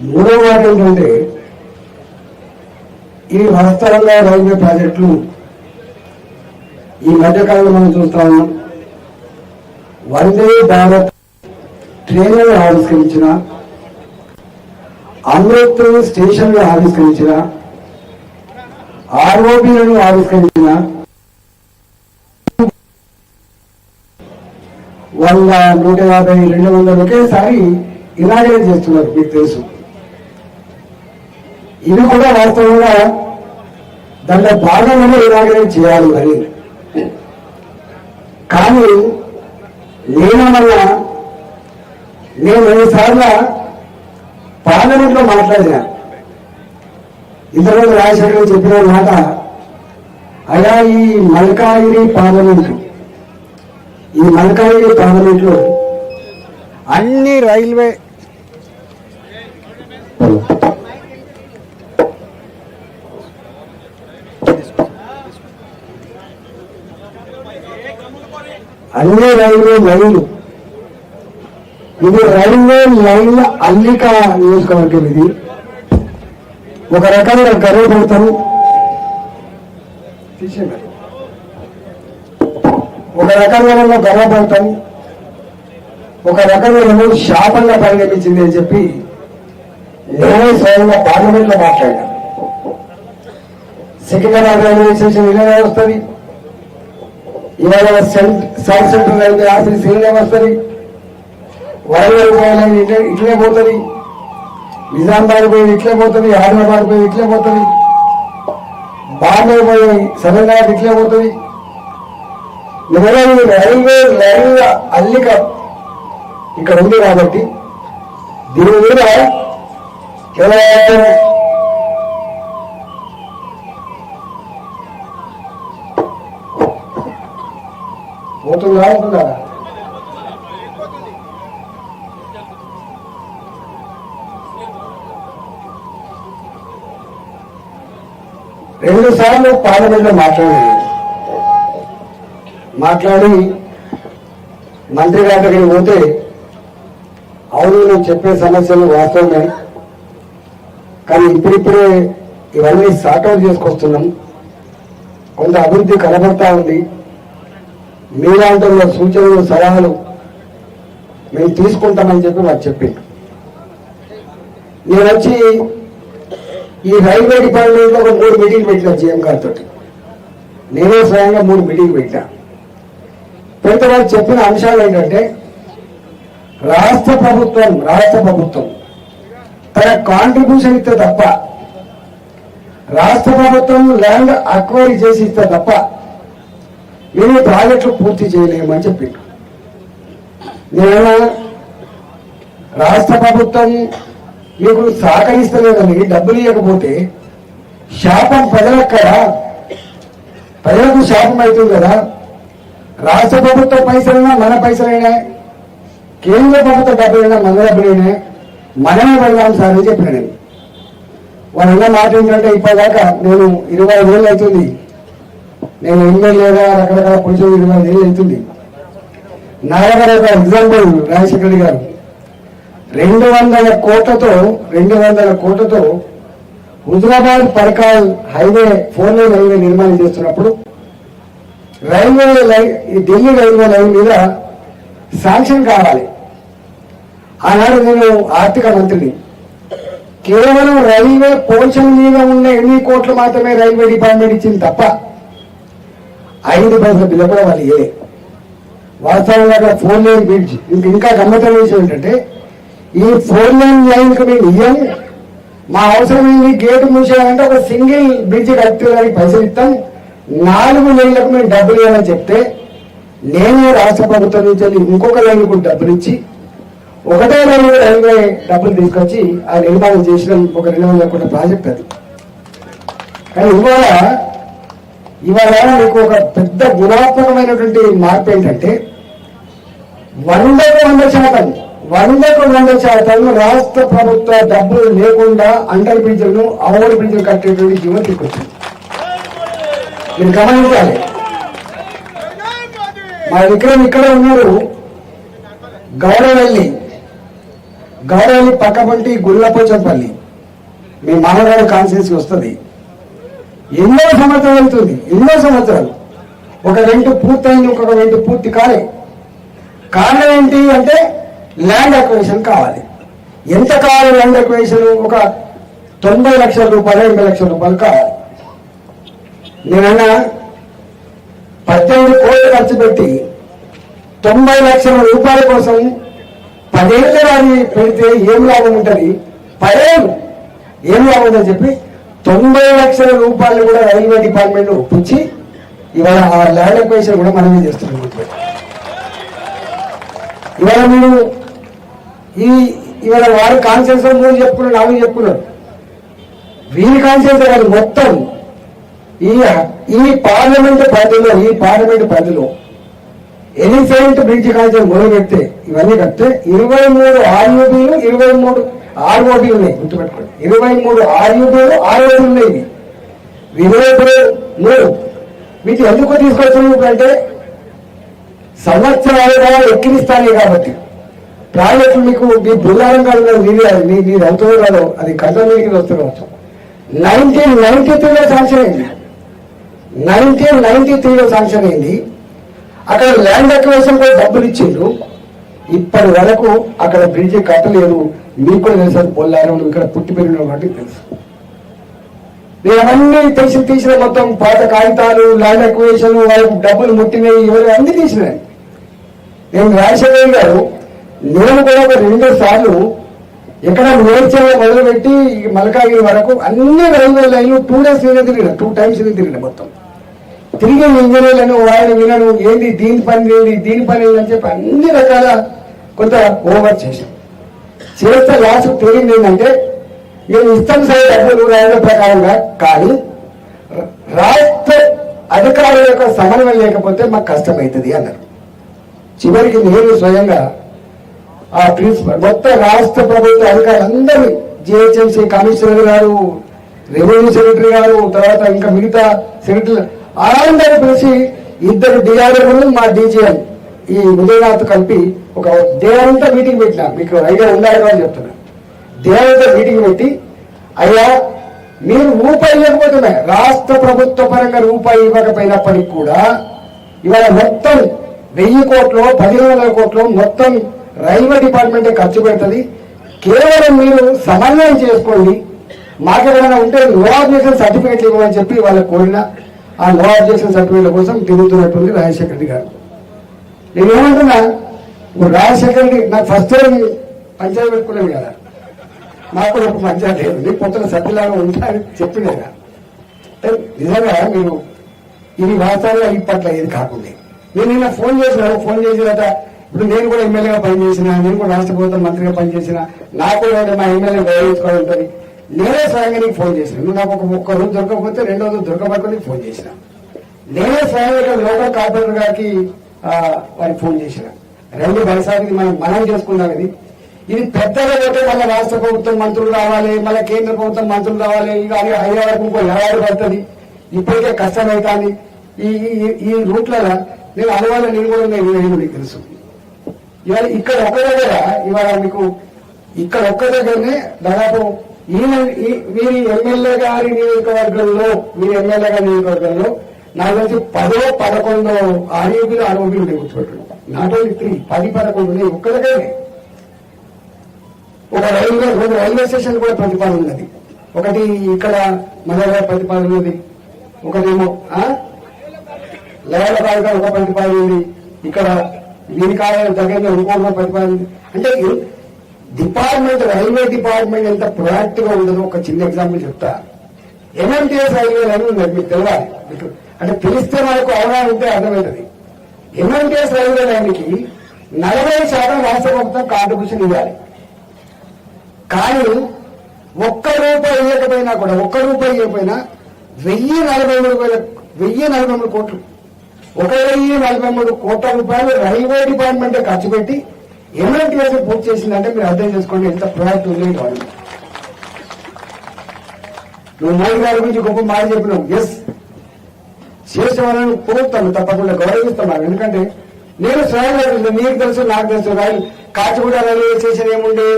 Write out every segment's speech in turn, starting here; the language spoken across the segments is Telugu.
మూడో మాట ఏంటంటే ఈ వాస్తవంగా రైల్వే ప్రాజెక్టులు ఈ మధ్యకాలంలో మనం చూస్తా ఉన్నాం. వందే భారత్ ట్రైన్లను ఆవిష్కరించిన, అమృత్ స్టేషన్లు ఆవిష్కరించిన, ఆర్ఓబీలను ఆవిష్కరించిన 100, 150, 200 ఒకేసారి ఇనాగరేట్ చేస్తున్నారు. మీకు తెలుసు. ఇది కూడా వాస్తవంగా దాంట్లో భాగంగానే ఇనాగరేట్ చేయాలి అని. కానీ నేనేమన్నా నేను 2 సార్లు పార్లమెంట్లో మాట్లాడినా. ఇంతకుముందు రాజశేఖర్ చెప్పిన మాట, అయ్యా ఈ మల్కాగిరి పార్లమెంటు, ఈ మల్కాగిరి పార్లమెంట్లో అన్ని రైల్వే లైన్లు, ఇది రైల్వే లైన్ల అల్లిక నియోజకవర్గం. ఇది ఒక రకంగా గర్వపడతాను, ఒక రకంగా గర్వపడతాను, ఒక రకంగా శాపంగా పరిగణించింది అని చెప్పి నేనే స్వయంగా పార్లమెంట్ లో మాట్లాడా. సికింద్రాబాద్ రైల్వే స్టేషన్ ఇలానే వస్తుంది, ఇవాళ సౌత్ సెంట్రల్ రైల్వే ఆఫీస్ ఇలానే వస్తుంది, వరంగల్ పోయాలని ఇట్లే పోతుంది, నిజామాబాద్ పోయి ఇట్లే పోతుంది, హైదరాబాద్ పోయి ఇట్లే పోతుంది, బాంబే పోయి సదర్నాబాద్ ఇట్లే పోతుంది. రైల్వే లైన్ల అల్లిక ఇక్కడ ఉంది కాబట్టి దీని మీద పోతుందా అవుతుందా? 2 సార్లు పార్లమెంట్లో మాట్లాడి మంత్రి గారి దగ్గరికి పోతే, అవును నేను చెప్పే సమస్యలు వాస్తవమే, కానీ ఇప్పుడిప్పుడే ఇవన్నీ సార్ట్అవుట్ చేసుకొస్తున్నాం, కొంత అభివృద్ధి కనబడతా ఉంది, మీలాంటి సూచనలు సలహాలు మేము తీసుకుంటామని చెప్పి వారు చెప్పింది. నేను వచ్చి ఈ రైల్వే డిపార్ట్మెంట్లో ఒక 3 మీటింగ్ పెట్టినా జీఎం గారితో. నేనే స్వయంగా 3 మీటింగ్ పెట్టినా. పెడితే వాళ్ళు చెప్పిన అంశాలు ఏంటంటే, రాష్ట్ర ప్రభుత్వం తన కాంట్రిబ్యూషన్ ఇస్తే తప్ప, రాష్ట్ర ప్రభుత్వం ల్యాండ్ అక్వైరీ చేసి ఇస్తే తప్ప మేము ప్రాజెక్టులు పూర్తి చేయలేమని చెప్పిండు. నేను రాష్ట్ర ప్రభుత్వం మీకు సహకరిస్తలేదని డబ్బులు ఇవ్వకపోతే శాపం ప్రజలకు శాపం అవుతుంది కదా. రాష్ట్ర ప్రభుత్వ పైసలైనా మన పైసలైనా, కేంద్ర ప్రభుత్వ డబ్బులైనా మన డబ్బులైనా మనమే పడదాం సార్ అని చెప్పిన. నేను వాళ్ళ మాట ఏంటంటే, ఇప్పటిదాకా నేను 25 ఏళ్ళు అవుతుంది, నేను ఎమ్మెల్యేగా రకరకాల పొజిషన్ 25 ఏళ్ళు అవుతుంది. నా దగ్గర ఒక ఎగ్జాంపుల్, రాజశేఖర రెడ్డి గారు 200 కోట్లతో Huzurabad Parkal highway 4 lane highway నిర్మాణం చేస్తున్నప్పుడు ఢిల్లీ రైల్వే లైన్ మీద శాంక్షన్ కావాలి. ఆనాడు నేను ఆర్థిక మంత్రిని. కేవలం రైల్వే పోర్షన్ మీద ఉన్న 8 కోట్లు మాత్రమే రైల్వే డిపార్ట్మెంట్ ఇచ్చింది తప్ప 5 పైసల బిల్లు కూడా వాళ్ళు ఇవ్వలే. వాస్తవంగా 4 లేన్ బ్రిడ్జ్, ఇంకా గమ్మత్తైన విషయం ఏంటంటే, ఈ 4 లేన్ లైన్కి మేము ఇయ్యం, మా అవసరం ఏంటి, గేటు మూసేయాలంటే ఒక సింగిల్ బ్రిడ్జ్ కట్టడానికి పైసలు ఇస్తాం, 4 లేన్లకు మేము డబ్బులు ఇవ్వాలని చెప్తే, నేను రాష్ట్ర ప్రభుత్వం నుంచి ఇంకొక లైన్కు డబ్బులు ఇచ్చి 1వ లైన్ రైల్వే డబ్బులు తీసుకొచ్చి ఆ నిర్మాణం చేసిన ఒక 200 కోట్ల ప్రాజెక్ట్ అది. కానీ ఇవాళ మీకు ఒక పెద్ద గుణాత్మకమైనటువంటి మార్పు ఏంటంటే, 100% రాష్ట్ర ప్రభుత్వ డబ్బులు లేకుండా అండర్ బ్రిడ్జ్లను, అవోడ్ బ్రిడ్జ్లు కట్టేటువంటి జీవనం తీసుకొచ్చింది. మీరు గమనించాలి. మా విక్రమ్ ఇక్కడ ఉన్నారు, గౌరవల్లి గౌరవి పక్కపంటి గుల్లపోచంపల్లి మీ మామగారి కాన్స్టిట్యూన్సీ వస్తుంది. ఎన్నో సంవత్సరాలు అవుతుంది, ఎన్నో సంవత్సరాలు. ఒక రెంట్ పూర్తయింది, ఇంకొక రెంట్ పూర్తి కాలే. కారణం ఏంటి అంటే ల్యాండ్ అక్విజిషన్ కావాలి. ఎంత కావాలి ల్యాండ్ అక్విజిషన్? ఒక 90 లక్షల రూపాయలు, 80 లక్షల రూపాయలు కావాలి. నేనన్నా 18 కోట్లు ఖర్చు పెట్టి 90 లక్షల రూపాయల కోసం 10 ఏళ్ళ వారిని పెడితే ఏం లాభం ఉంటుంది? 10 ఏళ్ళు ఏం లాభం ఉందని చెప్పి 90 లక్షల రూపాయలు కూడా రైల్వే డిపార్ట్మెంట్ ఒప్పించి ఇవాళ ఆ ల్యాండ్ అక్విజిషన్ కూడా మనమే చేస్తున్నాం. ఇవాళ మీరు ఇవాళ వారి కాన్సెన్సర్ మూడు చెప్పుకున్నారు, నాలుగు చెప్పుకున్నారు. వీరి కాన్సెన్సర్ కాదు, మొత్తం ఈ పార్లమెంట్ పరిధిలో ఎలిఫెంట్ బ్రిడ్జ్ కాన్సెన్సర్ మొదలు పెడితే ఇవన్నీ కడితే 23 ఆర్యూబీలు 23 ఆర్ఓబీలు ఉన్నాయి. గుర్తుపెట్టుకోండి, 23 ఆర్యూబీలు 6 ఉన్నాయి. వివేకులు 3. వీటి ఎందుకు తీసుకొచ్చారు అంటే సంవత్సరాలుగా ఎక్కిరిస్తానే కాబట్టి. ప్రాజెక్టులు మీకు మీ బృందారం కాదు, మీరు అవుతుందో కాదో అది కంట్రోల్కి వస్తున్నారు. 1993లో శాంక్షన్ అయింది. 1993లో శాంక్షన్ అయింది. అక్కడ ల్యాండ్ అక్విజిషన్ కూడా డబ్బులు ఇచ్చిండ్రు. ఇప్పటి వరకు అక్కడ బ్రిడ్జ్ కట్టలేదు. మీకు కూడా తెలుసు, పొల్లారం ఇక్కడ పుట్టి పెరిగిన కాబట్టి తెలుసు. నేను అవన్నీ తీసిన మొత్తం పాత కాగితాలు, ల్యాండ్ అక్విజిషన్, వాళ్ళకి డబ్బులు ముట్టినవి, ఇవన్నీ అన్ని తీసినాయి. నేను రాజశేఖర్ గారు నేను కూడా ఒక 2 సార్లు ఎక్కడ నేర్చగా మొదలుపెట్టి మల్కాగిరి వరకు అన్ని రైల్వే లైన్లు 2 days తిరిగిన, 2 times తిరిగిన. మొత్తం తిరిగి ఇంజనీర్లను ఆయన వినను ఏంది దీని పని అని చెప్పి అన్ని రకాల కొంత ఓవర్ చేశాం. చేస్తే లాస్ట్ తెలియదు ఏంటంటే మేము ఇస్తాం సరే డబ్బులు రైల్వే ప్రకారంగా, కానీ రాష్ట్ర అధికారుల యొక్క సమన్వయం లేకపోతే మాకు కష్టమవుతుంది అన్నారు. చివరికి నేను స్వయంగా ఆ ప్రిన్సిపల్ మొత్తం రాష్ట్ర ప్రభుత్వ అధికారులందరూ, జిహెచ్ఎంసీ కమిషనర్ గారు, రెవెన్యూ సెక్రటరీ గారు, తర్వాత ఇంకా మిగతా సెక్రటరీ అందరూ పిలిచి 2 డిఆర్ఓలు మా డీజీఎం ఈ ఉదయనాథ్ కలిపి ఒక దేవంతా మీటింగ్ పెట్టినా. మీకు ఐడియా ఉండాలి అని చెప్తున్నా. దేవంతా మీటింగ్ పెట్టి, అయ్యా మీరు రూపాయి ఇవ్వకపోతున్నాయి, రాష్ట్ర ప్రభుత్వ పరంగా రూపాయి ఇవ్వకపోయినప్పటికీ కూడా ఇవాళ మొత్తం 1000 కోట్లు 1500 కోట్లు మొత్తం రైల్వే డిపార్ట్మెంటే ఖర్చు పెడుతుంది. కేవలం మీరు సమన్వయం చేసుకోండి, మాకేమైనా ఉంటే నో ఆబ్జెక్షన్ సర్టిఫికేట్లు ఇవ్వమని చెప్పి వాళ్ళకి కోరిన ఆ నో ఆబ్జెక్షన్ సర్టిఫికేట్ల కోసం తిరుగుతున్నటువంటి రాజశేఖర రెడ్డి గారు. నేనేమంటున్నా, రాజశేఖర రెడ్డి నాకు ఫస్ట్ టైం పంచాయతీ పెట్టుకున్నాను కదా, నాకు ఒక పంచాయతీ లేదు, కొత్తగా సత్యలాగా ఉంటాయని చెప్పింది కదా. నిజంగా మీరు ఇది వాస్తవంగా ఇప్పట్ల ఏది కాకుండా నేను నిన్న ఫోన్ చేసినట. ఇప్పుడు నేను కూడా ఎమ్మెల్యేగా పనిచేసిన, నేను కూడా రాష్ట్ర ప్రభుత్వ మంత్రిగా పనిచేసిన, నాకు కూడా మా ఎమ్మెల్యే గౌరవించుకోవాలి ఉంటుంది. నేనే స్వయంగా నీకు ఫోన్ చేసిన. నువ్వు నాకు ఒక్క రోజు దొరకకపోతే 2వ రోజు దొరకబట్టుకుని నీకు ఫోన్ చేసిన. నేనే స్వయంగా లోకల్ కార్పొరేటర్ గారికి వారికి ఫోన్ చేసిన. 2 బలసారికి మనం చేసుకున్నాం. ఇది పెద్దగా పోతే మళ్ళీ రాష్ట్ర ప్రభుత్వం మంత్రులు రావాలి, మళ్ళీ కేంద్ర ప్రభుత్వం మంత్రులు రావాలి, ఇక అది హైదరాబాద్ ఇంకో ఎలాడు పడుతుంది. ఇప్పటికే కష్టమవుతుంది. ఈ రూట్లలో నేను అనువాద నేను కూడా నేను మీకు తెలుసు. ఇవాళ ఇక్కడ ఒక్క దగ్గర ఇవాళ మీకు ఇక్కడ ఒక్క దగ్గరనే దాదాపు వీరి ఎమ్మెల్యే గారి నియోజకవర్గంలో నాకు తెలిసి 10, 11 ఆర్యూబీలు ఉండే కూర్చోబెట్టాడు. నాట్ ఓన్లీ 3, 10, 11 ఉన్నాయి ఒక్క దగ్గరనే. ఒక రైల్వే స్టేషన్ కూడా ప్రతిపాదన ఉన్నది. ఒకటి ఇక్కడ మన ప్రతిపాదన ఉన్నది, ఒకటేమో లయాలపాడుగా ఒక ప్రతిపాదన ఉంది, ఇక్కడ దీని కాలం దగ్గర ఇంకొక ప్రతిపాదన ఉంది. అంటే డిపార్ట్మెంట్, రైల్వే డిపార్ట్మెంట్ ఎంత ప్రొయాక్టివ్ గా ఉండదో ఒక చిన్న ఎగ్జాంపుల్ చెప్తా. ఎంఎంటీఎస్ రైల్వే లైన్ ఉంది, మీకు తెలియాలి. అంటే తెలిస్తే మనకు అవగాహన ఉంటే అర్థమవుతుంది. ఎంఎంటీఎస్ రైల్వే లైన్కి 40% రాష్ట్ర ప్రభుత్వం కాంట్రిబ్యూషన్ ఇవ్వాలి. కానీ ఒక్క రూపాయి ఇవ్వకపోయినా కూడా, ఒక్క రూపాయి ఇవ్వకపోయినా 1043 కోట్లు, 1043 కోట్ల రూపాయలు రైల్వే డిపార్ట్మెంటే ఖర్చు పెట్టి ఎంఎంటీఎస్ పూర్తి చేసిందంటే మీరు అర్థం చేసుకోండి ఎంత ప్రొయాక్టివ్ ఉంది గవర్నమెంట్. నువ్వు మోడీ గారి గురించి గొప్ప మాట చెప్పినావు. ఎస్, చేసే వాళ్ళని కోరుతాను, తప్పకుండా గౌరవిస్తాను. ఎందుకంటే నేను స్వయంగా మీకు తెలుసు, నాకు తెలుసు. కాచిగూడ రైల్వే స్టేషన్ ఏముండే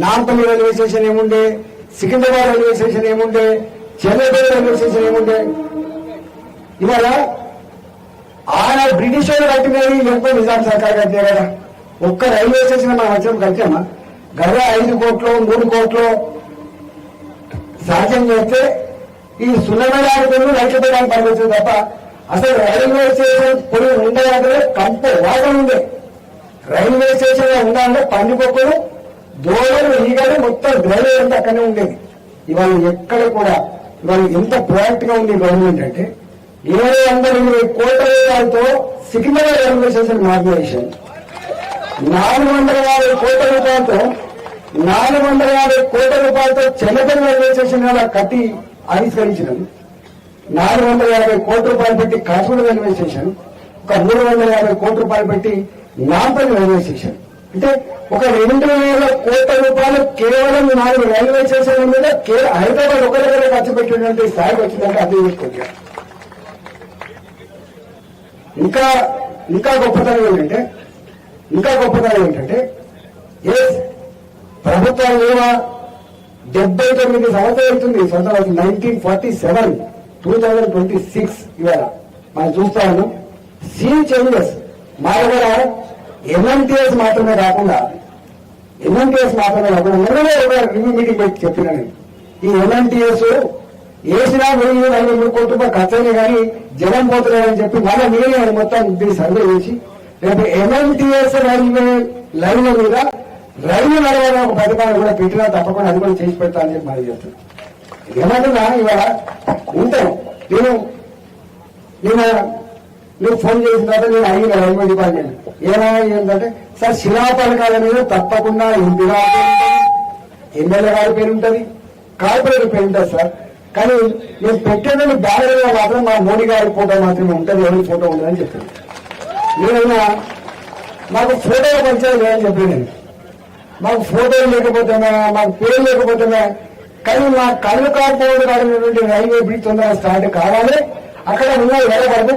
నాంపల్లి రైల్వే స్టేషన్ ఏముండే, సికింద్రాబాద్ రైల్వే స్టేషన్ ఏముండే, చెన్నైపేట రైల్వే స్టేషన్ ఏముండే. ఇవాళ ఆయన బ్రిటిష్ వాళ్ళు కట్టినవి లేకపోతే నిజాం సర్కార్ కట్టినా కదా. ఒక్క రైల్వే స్టేషన్ మనం వచ్చిన కట్టామా? గత 5 కోట్లు 3 కోట్లు సాధ్యం చేస్తే ఈ సున్నమైన రైతు పెట్టడానికి పనికొచ్చింది తప్ప అసలు రైల్వే స్టేషన్ పొడి ఉండాలంటే కంప వాసన ఉండే. రైల్వే స్టేషన్ లో ఉండాలంటే పందికొక్కలు దోళలు ఈగలు మొత్తం డ్రైవర్ అంతా అక్కడనే ఉండేది. ఇవాళ ఎక్కడ కూడా ఇవాళ ఎంత ప్రొయాక్ట్ గా ఉంది గవర్నమెంట్ అంటే 720 కోట్ల రూపాయలతో సికింద్రాబాద్ రైల్వే స్టేషన్ మార్గదర్శనం, 450 కోట్ల రూపాయలతో 450 కోట్ల రూపాయలతో చెన్నపల్లి రైల్వే స్టేషన్ కట్టి ఆవిష్కరించినాం. 450 కోట్ల రూపాయలు పెట్టి కాశ్మీర్ రైల్వే స్టేషన్, ఒక 350 కోట్ల రూపాయలు పెట్టి నాంపల్లి రైల్వే స్టేషన్. అంటే ఒక 2,000 కోట్ల రూపాయలు కేవలం 4 రైల్వే స్టేషన్ల మీద హైదరాబాద్ ఒక దగ్గర ఖర్చు పెట్టినటువంటి స్థాయికి వచ్చిందంటే అర్థం చేసుకోండి. ఇంకా గొప్పతనం ఏంటంటే ఎస్ ప్రభుత్వం ఏమో 79 సంవత్సరాలు అవుతుంది. 1947 2026 ఇవాళ మనం చూస్తా ఉన్నాం. సీన్ చేంజెస్ మా దగ్గర ఎంఎంటీఎస్ మాత్రమే కాకుండా మొన్ననే ఒక రివ్యూ మీటింగ్ పెట్టి చెప్పిన నేను, ఈ ఎంఎంటీఎస్ వేసినా 1,000 కోట్ల రూపాయలు ఖర్చు అయినా కానీ జనం పోతున్నారని చెప్పి మళ్ళీ నేనే మొత్తం దీన్ని సర్వే చేసి రేపు ఎంఎంటీఎస్ రైల్వే లైన్ల మీద రైలు నడవాలని ఒక పథకాన్ని కూడా పెట్టినా తప్పకుండా అది కూడా చేసి పెడతా అని చెప్పి మరి చెప్తున్నాను. ఏమంటున్నా ఇవాళ ఉంటాను నువ్వు ఫోన్ చేసిన తర్వాత నేను అడిగిన రైల్వే డిపార్ట్మెంట్ ఏంటంటే సార్ శిలా పథకాల మీద తప్పకుండా ఎంపీ గారి పేరు ఉంటుంది, ఎమ్మెల్యే గారి పేరు ఉంటుంది, కార్పొరేటర్ పేరు ఉంటుంది సార్. కానీ నేను పెట్టేదని బ్యానర్ లో మాత్రం మా మోడీ గారి ఫోటో మాత్రమే ఉంటుంది, ఎవరి ఫోటో ఉండదని చెప్పాను. నేనైనా మాకు ఫోటో పంచాలి లేదని చెప్పాను. నేను మాకు ఫోటోలు లేకపోతేనే మాకు పేరు లేకపోతేనే కానీ మా కళ్ళు కాకపోవడం రైల్వే బ్రిడ్జ్ తొందరగా స్టార్ట్ కావాలి. అక్కడ ఉన్న ఎడబడుతూ